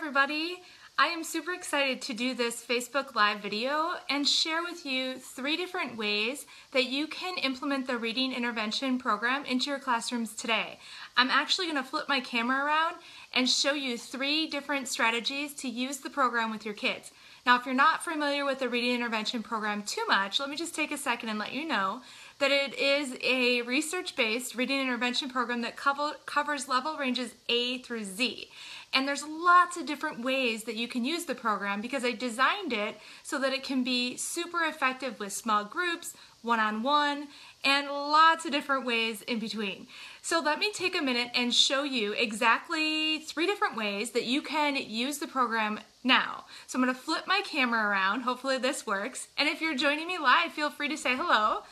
everybody. I am super excited to do this Facebook Live video and share with you 3 different ways that you can implement the reading intervention program into your classrooms today. I'm actually going to flip my camera around and show you 3 different strategies to use the program with your kids. Now, if you're not familiar with the reading intervention program too much, let me just take a second and let you know that it is a research-based reading intervention program that covers level ranges A through Z. And there's lots of different ways that you can use the program because I designed it so that it can be super effective with small groups, one-on-one, and lots of different ways in between. So let me take a minute and show you exactly 3 different ways that you can use the program now. So I'm going to flip my camera around. Hopefully this works. And if you're joining me live, feel free to say hello.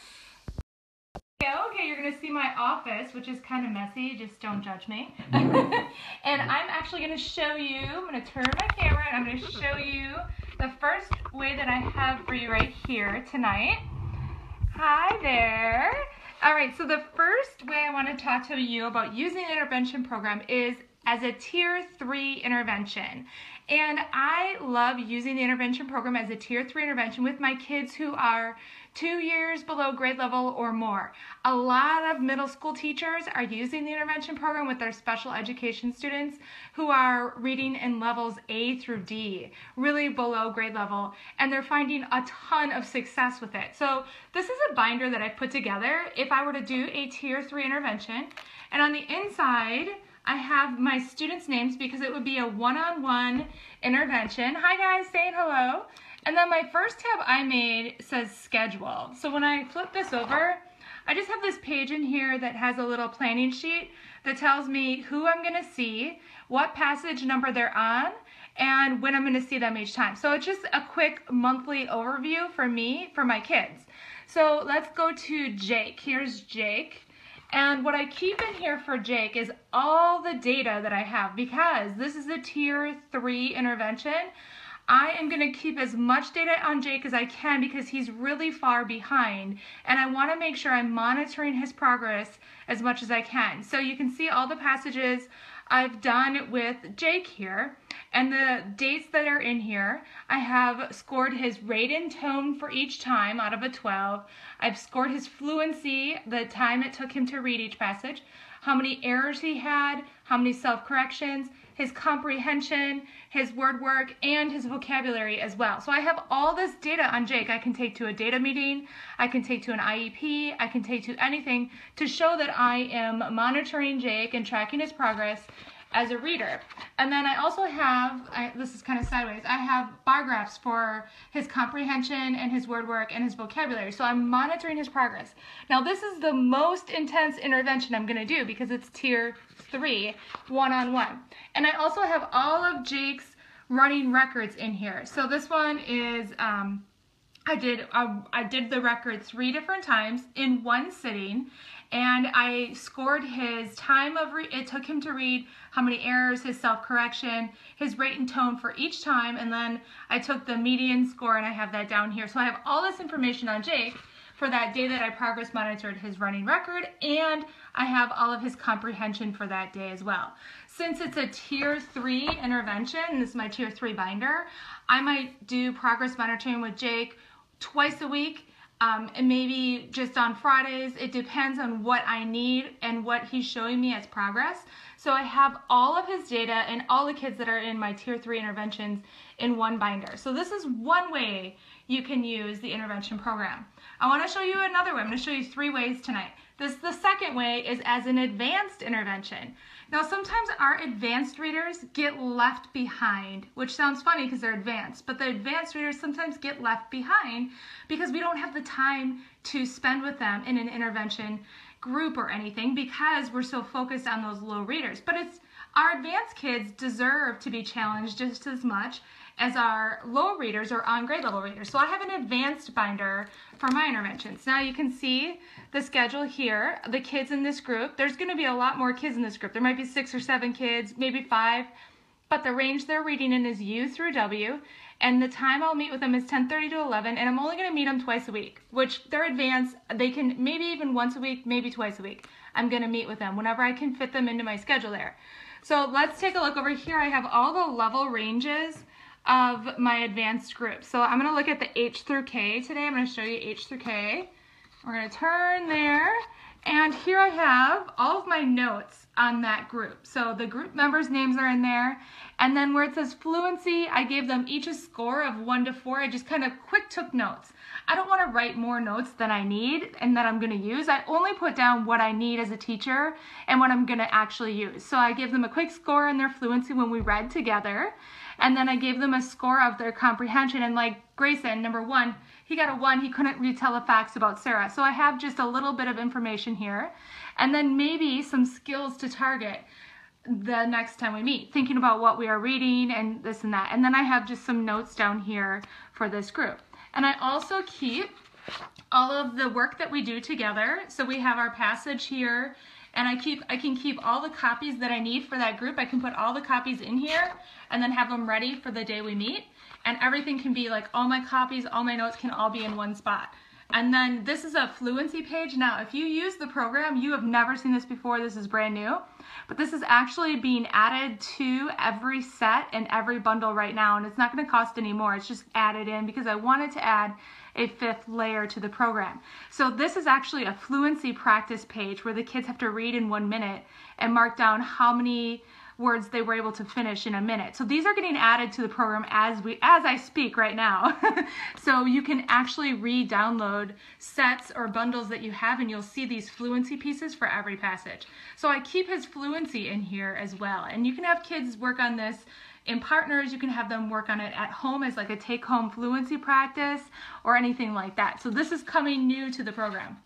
Okay, you're going to see my office, which is kind of messy. Just don't judge me. And I'm actually going to show you, I'm going to turn my camera and I'm going to show you the first way that I have for you right here tonight. Hi there. All right, so the first way I want to talk to you about using the intervention program is as a Tier 3 intervention. And I love using the intervention program as a Tier 3 intervention with my kids who are 2 years below grade level or more. A lot of middle school teachers are using the intervention program with their special education students who are reading in levels A through D, really below grade level, and they're finding a ton of success with it. So this is a binder that I put together if I were to do a Tier 3 intervention. And on the inside, I have my students' names because it would be a one-on-one intervention. Hi guys, saying hello. And then my first tab I made says schedule. So when I flip this over, I just have this page in here that has a little planning sheet that tells me who I'm gonna see, what passage number they're on, and when I'm gonna see them each time. So it's just a quick monthly overview for me, for my kids. So let's go to Jake. Here's Jake. And what I keep in here for Jake is all the data that I have because this is a Tier 3 intervention. I am going to keep as much data on Jake as I can because he's really far behind and I want to make sure I'm monitoring his progress as much as I can. So you can see all the passages I've done with Jake here and the dates that are in here. I have scored his rate and tone for each time out of a 12. I've scored his fluency, the time it took him to read each passage, how many errors he had, how many self-corrections, his comprehension, his word work, and his vocabulary as well. So I have all this data on Jake I can take to a data meeting, I can take to an IEP, I can take to anything to show that I am monitoring Jake and tracking his progress as a reader. And then I also have, this is kind of sideways, I have bar graphs for his comprehension and his word work and his vocabulary. So I'm monitoring his progress. Now this is the most intense intervention I'm going to do because it's Tier 3, one-on-one. And I also have all of Jake's running records in here. So this one is, I did the record 3 different times in one sitting, and I scored his time of it took him to read, how many errors, his self-correction, his rate and tone for each time, and then I took the median score and I have that down here. So I have all this information on Jake for that day that I progress monitored his running record, and I have all of his comprehension for that day as well. Since it's a Tier 3 intervention, and this is my Tier 3 binder, I might do progress monitoring with Jake twice a week, and maybe just on Fridays. It depends on what I need and what he's showing me as progress. So I have all of his data and all the kids that are in my Tier 3 interventions in one binder. So this is one way you can use the intervention program. I want to show you another way. I'm going to show you 3 ways tonight. The second way is as an advanced intervention. Now sometimes our advanced readers get left behind, which sounds funny because they're advanced, but the advanced readers sometimes get left behind because we don't have the time to spend with them in an intervention group or anything because we're so focused on those low readers. But our advanced kids deserve to be challenged just as much as our low readers or on grade level readers. So I have an advanced binder for my interventions. Now you can see the schedule here, the kids in this group. There's going to be a lot more kids in this group. There might be 6 or 7 kids, maybe 5, but the range they're reading in is U through W, and the time I'll meet with them is 10:30 to 11, and I'm only going to meet them twice a week, which they're advanced. They can maybe even once a week, maybe twice a week. I'm going to meet with them whenever I can fit them into my schedule there. So let's take a look over here. I have all the level ranges of my advanced group. So I'm going to look at the H through K today. I'm going to show you H through K. We're going to turn there, and here I have all of my notes on that group. So the group members' names are in there, and then where it says fluency, I gave them each a score of 1 to 4. I just kind of quick took notes. I don't want to write more notes than I need and that I'm going to use. I only put down what I need as a teacher and what I'm going to actually use. So I gave them a quick score in their fluency when we read together, and then I gave them a score of their comprehension. And like Grayson, number 1, he got a 1. He couldn't retell the facts about Sarah. So I have just a little bit of information here, and then maybe some skills to target the next time we meet, thinking about what we are reading and this and that. And then I have just some notes down here for this group. And I also keep all of the work that we do together. So we have our passage here, and I can keep all the copies that I need for that group. I can put all the copies in here and then have them ready for the day we meet. And everything can be like, all my copies, all my notes can all be in one spot. And then this is a fluency page. Now, if you use the program, you have never seen this before. This is brand new. But this is actually being added to every set and every bundle right now. And it's not going to cost any more. It's just added in because I wanted to add a 5th layer to the program. So this is actually a fluency practice page where the kids have to read in 1 minute and mark down how many words they were able to finish in a minute. So these are getting added to the program as I speak right now. So you can actually re-download sets or bundles that you have, and you'll see these fluency pieces for every passage. So I keep his fluency in here as well. And you can have kids work on this in partners. You can have them work on it at home as like a take-home fluency practice or anything like that. So this is coming new to the program.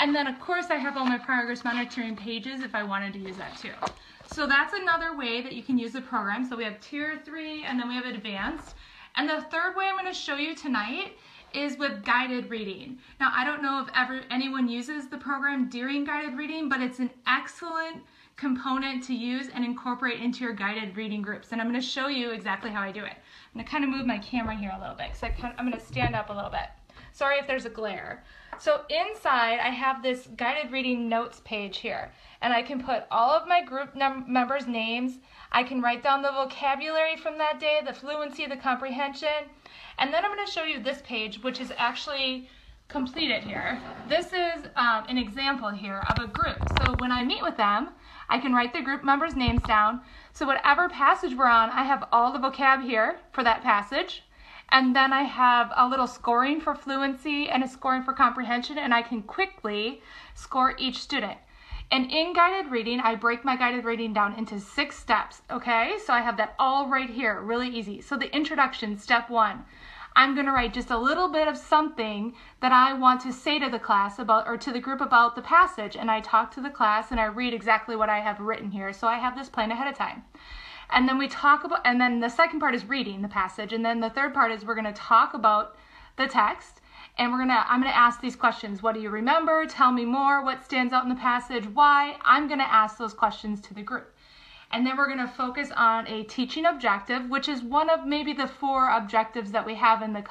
And then of course I have all my progress monitoring pages if I wanted to use that too. So that's another way that you can use the program. So we have Tier 3 and then we have Advanced. And the third way I'm going to show you tonight is with guided reading. Now I don't know if anyone uses the program during guided reading, but it's an excellent component to use and incorporate into your guided reading groups. And I'm going to show you exactly how I do it. I'm going to kind of move my camera here a little bit because I'm going to stand up a little bit. Sorry if there's a glare. So inside I have this guided reading notes page here, and I can put all of my group members' names. I can write down the vocabulary from that day, the fluency, the comprehension, and then I'm going to show you this page, which is actually completed here. This is an example here of a group. So when I meet with them, I can write the group members' names down. So whatever passage we're on, I have all the vocab here for that passage. And then I have a little scoring for fluency and a scoring for comprehension, and I can quickly score each student. And in guided reading, I break my guided reading down into 6 steps, okay? So I have that all right here, really easy. So the introduction, step 1. I'm going to write just a little bit of something that I want to say to the class about, or to the group about the passage, and I talk to the class and I read exactly what I have written here. So I have this planned ahead of time. And then we talk about, and then the second part is reading the passage, and then the third part is we're going to talk about the text, and I'm going to ask these questions. What do you remember? Tell me more. What stands out in the passage? Why? I'm going to ask those questions to the group. And then we're going to focus on a teaching objective, which is one of maybe the 4 objectives that we have in the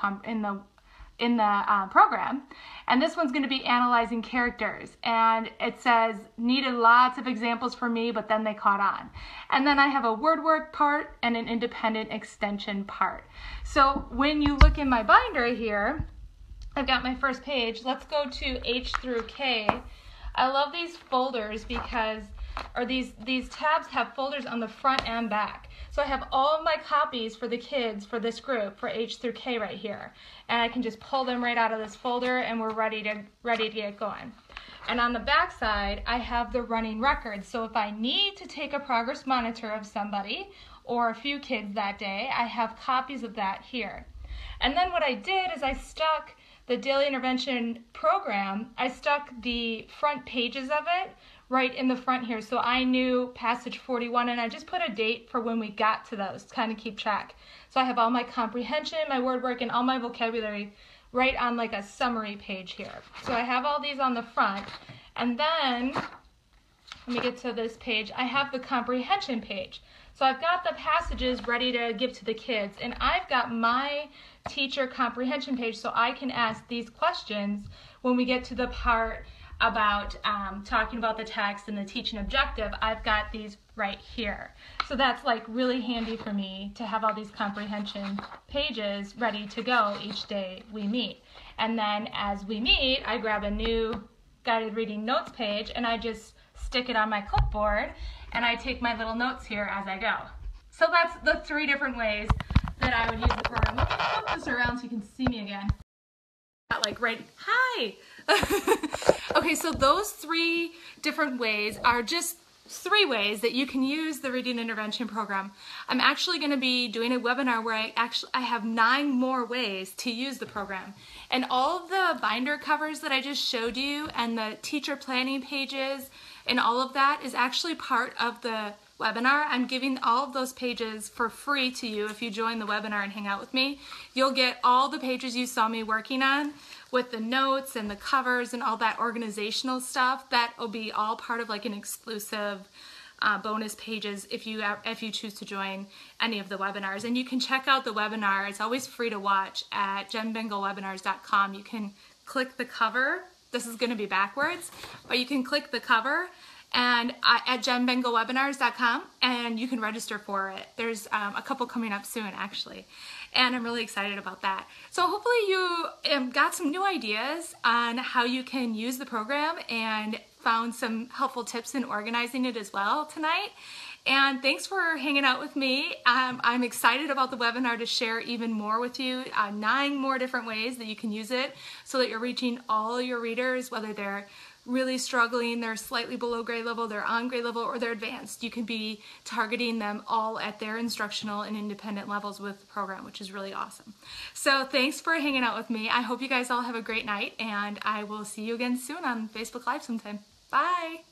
program. And this one's going to be analyzing characters. And it says, needed lots of examples for me, but then they caught on. And then I have a word work part and an independent extension part. So when you look in my binder here, I've got my first page. Let's go to H through K. I love these folders because, or these tabs have folders on the front and back. So I have all of my copies for the kids for this group for H through K right here. And I can just pull them right out of this folder and we're ready to get going. And on the back side, I have the running record. So if I need to take a progress monitor of somebody or a few kids that day, I have copies of that here. And then what I did is I stuck the daily intervention program, I stuck the front pages of it right in the front here. So I knew passage 41 and I just put a date for when we got to those to kind of keep track. So I have all my comprehension, my word work, and all my vocabulary right on like a summary page here. So I have all these on the front. And then, let me get to this page, I have the comprehension page. So I've got the passages ready to give to the kids, and I've got my teacher comprehension page so I can ask these questions when we get to the part about talking about the text and the teaching objective. I've got these right here. So that's like really handy for me to have all these comprehension pages ready to go each day we meet. And then as we meet, I grab a new guided reading notes page and I just stick it on my clipboard and I take my little notes here as I go. So that's the 3 different ways that I would use the program. Let me flip this around so you can see me again. Like right, hi! Okay, so those 3 different ways are just 3 ways that you can use the reading intervention program. I'm actually going to be doing a webinar where I have 9 more ways to use the program. And all of the binder covers that I just showed you and the teacher planning pages and all of that is actually part of the webinar. I'm giving all of those pages for free to you if you join the webinar and hang out with me. You'll get all the pages you saw me working on with the notes and the covers and all that organizational stuff. That will be all part of like an exclusive bonus pages if you choose to join any of the webinars. And you can check out the webinar. It's always free to watch at jenbengalwebinars.com. You can click the cover. This is going to be backwards, but you can click the cover and at jenbengalwebinars.com and you can register for it. There's a couple coming up soon actually, and I'm really excited about that. So hopefully you got some new ideas on how you can use the program and found some helpful tips in organizing it as well tonight. And thanks for hanging out with me. I'm excited about the webinar to share even more with you, 9 more different ways that you can use it so that you're reaching all your readers, whether they're really struggling, they're slightly below grade level, they're on grade level, or they're advanced. You can be targeting them all at their instructional and independent levels with the program, which is really awesome. So thanks for hanging out with me. I hope you guys all have a great night, and I will see you again soon on Facebook Live sometime. Bye!